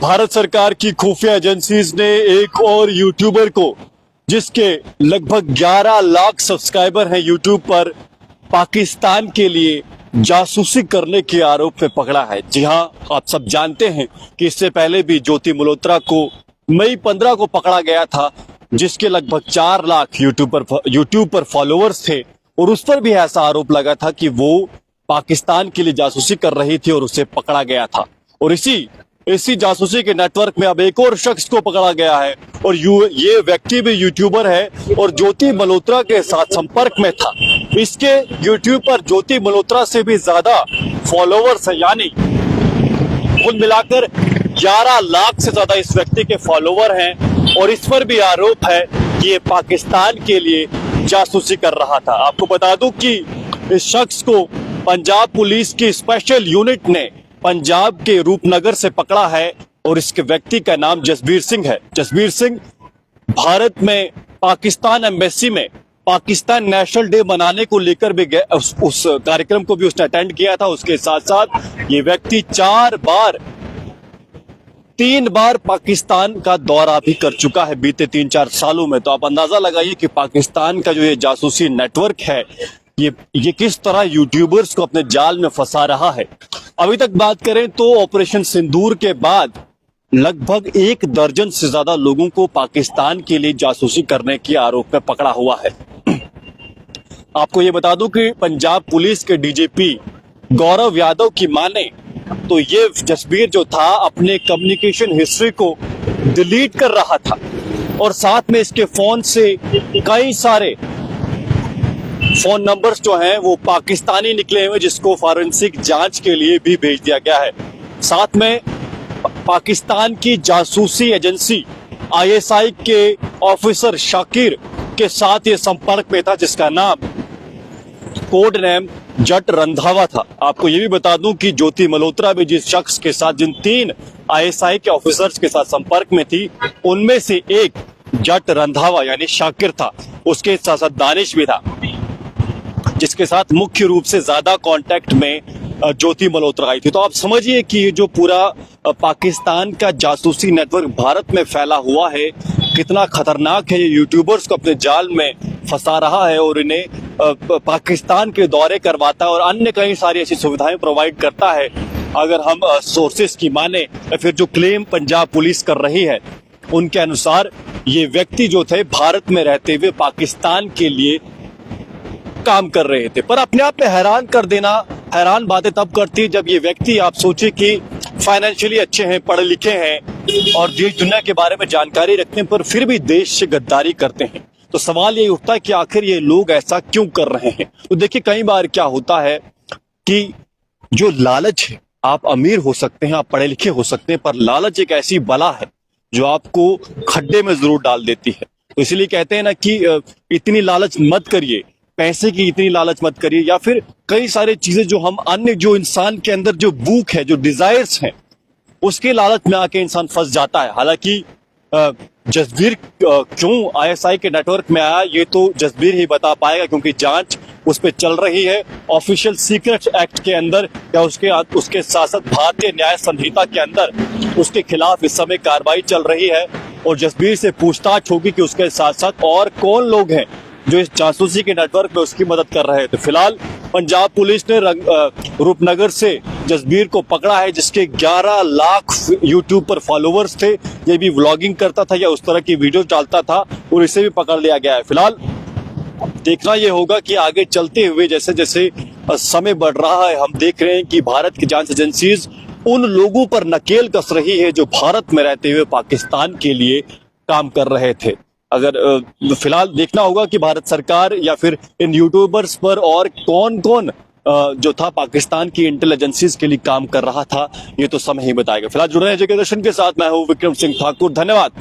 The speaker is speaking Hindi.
भारत सरकार की खुफिया एजेंसीज ने एक और यूट्यूबर को, जिसके लगभग 11 लाख सब्सक्राइबर हैं यूट्यूब पर, पाकिस्तान के लिए जासूसी करने के आरोप में पकड़ा है। जी हां, आप सब जानते हैं कि इससे पहले भी ज्योति मल्होत्रा को मई 15 को पकड़ा गया था, जिसके लगभग 4 लाख यूट्यूब पर फॉलोअर्स थे, और उस पर भी ऐसा आरोप लगा था कि वो पाकिस्तान के लिए जासूसी कर रही थी और उसे पकड़ा गया था। और इसी जासूसी के नेटवर्क में अब एक और शख्स को पकड़ा गया है, और ये व्यक्ति भी यूट्यूबर है और ज्योति मल्होत्रा के साथ संपर्क में था। इसके यूट्यूब पर ज्योति मल्होत्रा से भी ज्यादा फॉलोअर्स है, यानी कुल मिलाकर 11 लाख से ज्यादा इस व्यक्ति के फॉलोवर हैं, और इस पर भी आरोप है कि ये पाकिस्तान के लिए जासूसी कर रहा था। आपको बता दूं कि इस शख्स को पंजाब पुलिस की स्पेशल यूनिट ने पंजाब के रूपनगर से पकड़ा है, और इसके व्यक्ति का नाम जसबीर सिंह है। जसबीर सिंह भारत में पाकिस्तान एम्बेसी में पाकिस्तान नेशनल डे मनाने को लेकर भी गए, उस कार्यक्रम को भी उसने अटेंड किया था। उसके साथ साथ ये व्यक्ति 3 बार पाकिस्तान का दौरा भी कर चुका है बीते 3-4 सालों में। तो आप अंदाजा लगाइए कि पाकिस्तान का जो ये जासूसी नेटवर्क है, ये किस तरह यूट्यूबर्स को अपने जाल में फंसा रहा है। अभी तक बात करें तो ऑपरेशन सिंदूर के बाद लगभग 1 दर्जन से ज्यादा लोगों को पाकिस्तान के लिए जासूसी करने के आरोप में पकड़ा हुआ है। आपको ये बता दूं कि पंजाब पुलिस के डीजीपी गौरव यादव की माने तो ये जसबीर जो था अपने कम्युनिकेशन हिस्ट्री को डिलीट कर रहा था, और साथ में इसके फोन से कई सारे फोन नंबर्स जो हैं वो पाकिस्तानी निकले हुए, जिसको फॉरेंसिक जांच के लिए भी भेज दिया गया है। साथ में पाकिस्तान की जासूसी एजेंसी आईएसआई के ऑफिसर शाकिर के साथ ये संपर्क में था, जिसका नाम कोड नेम जट रंधावा था। आपको ये भी बता दूं कि ज्योति मल्होत्रा भी जिस शख्स के साथ, जिन 3 आईएसआई के ऑफिसर्स के साथ संपर्क में थी, उनमें से एक जट रंधावा यानी शाकिर था। उसके साथ साथ दानिश भी था, जिसके साथ मुख्य रूप से ज्यादा कांटेक्ट में ज्योति मल्होत्रा आई थी। तो आप समझिए कि ये जो पूरा पाकिस्तान का जासूसी नेटवर्क भारत में फैला हुआ है, कितना खतरनाक है। ये यूट्यूबर्स को अपने जाल में फंसा रहा है और इन्हें पाकिस्तान के दौरे करवाता है और अन्य कई सारी ऐसी सुविधाएं प्रोवाइड करता है। अगर हम सोर्सेस की माने या फिर जो क्लेम पंजाब पुलिस कर रही है, उनके अनुसार ये व्यक्ति जो थे भारत में रहते हुए पाकिस्तान के लिए काम कर रहे थे। पर अपने आप में हैरान बातें तब करती है जब ये व्यक्ति, आप सोचे कि फाइनेंशियली अच्छे हैं, पढ़े लिखे हैं और देश दुनिया के बारे में जानकारी रखने पर फिर भी देश से गद्दारी करते हैं। तो सवाल ये उठता है कि आखिर ये लोग ऐसा क्यों कर रहे हैं। तो देखिए, कई बार क्या होता है कि जो लालच है, आप अमीर हो सकते हैं, आप पढ़े लिखे हो सकते हैं, पर लालच एक ऐसी बला है जो आपको खड्डे में जरूर डाल देती है। तो इसलिए कहते हैं ना कि इतनी लालच मत करिए, पैसे की इतनी लालच मत करिए, या फिर कई सारी चीजें जो हम अन्य, जो इंसान के अंदर जो भूख है, जो डिजायर्स हैं, उसके लालच में आके इंसान फंस जाता है। हालांकि जसबीर क्यों आईएसआई के नेटवर्क में आया, ये तो जसबीर ही बता पाएगा, क्योंकि जांच उस पर चल रही है ऑफिशियल सीक्रेट एक्ट के अंदर, या उसके साथ साथ भारतीय न्याय संहिता के अंदर उसके खिलाफ इस समय कार्रवाई चल रही है। और जसबीर से पूछताछ होगी कि उसके साथ साथ और कौन लोग हैं जो इस जासूसी के नेटवर्क में उसकी मदद कर रहे हैं। तो फिलहाल पंजाब पुलिस ने रूपनगर से जसबीर को पकड़ा है, जिसके 11 लाख यूट्यूब पर फॉलोअर्स थे। ये भी व्लॉगिंग करता था या उस तरह की वीडियो डालता था, और इसे भी पकड़ लिया गया है। फिलहाल देखना ये होगा कि आगे चलते हुए जैसे जैसे समय बढ़ रहा है, हम देख रहे हैं कि भारत की जांच एजेंसीज उन लोगों पर नकेल कस रही है जो भारत में रहते हुए पाकिस्तान के लिए काम कर रहे थे। अगर फिलहाल देखना होगा कि भारत सरकार या फिर इन यूट्यूबर्स पर और कौन कौन जो था पाकिस्तान की इंटेलिजेंसीज के लिए काम कर रहा था, ये तो समय ही बताएगा। फिलहाल जुड़े रहिए जगह दर्शन के साथ। मैं हूं विक्रम सिंह ठाकुर, धन्यवाद।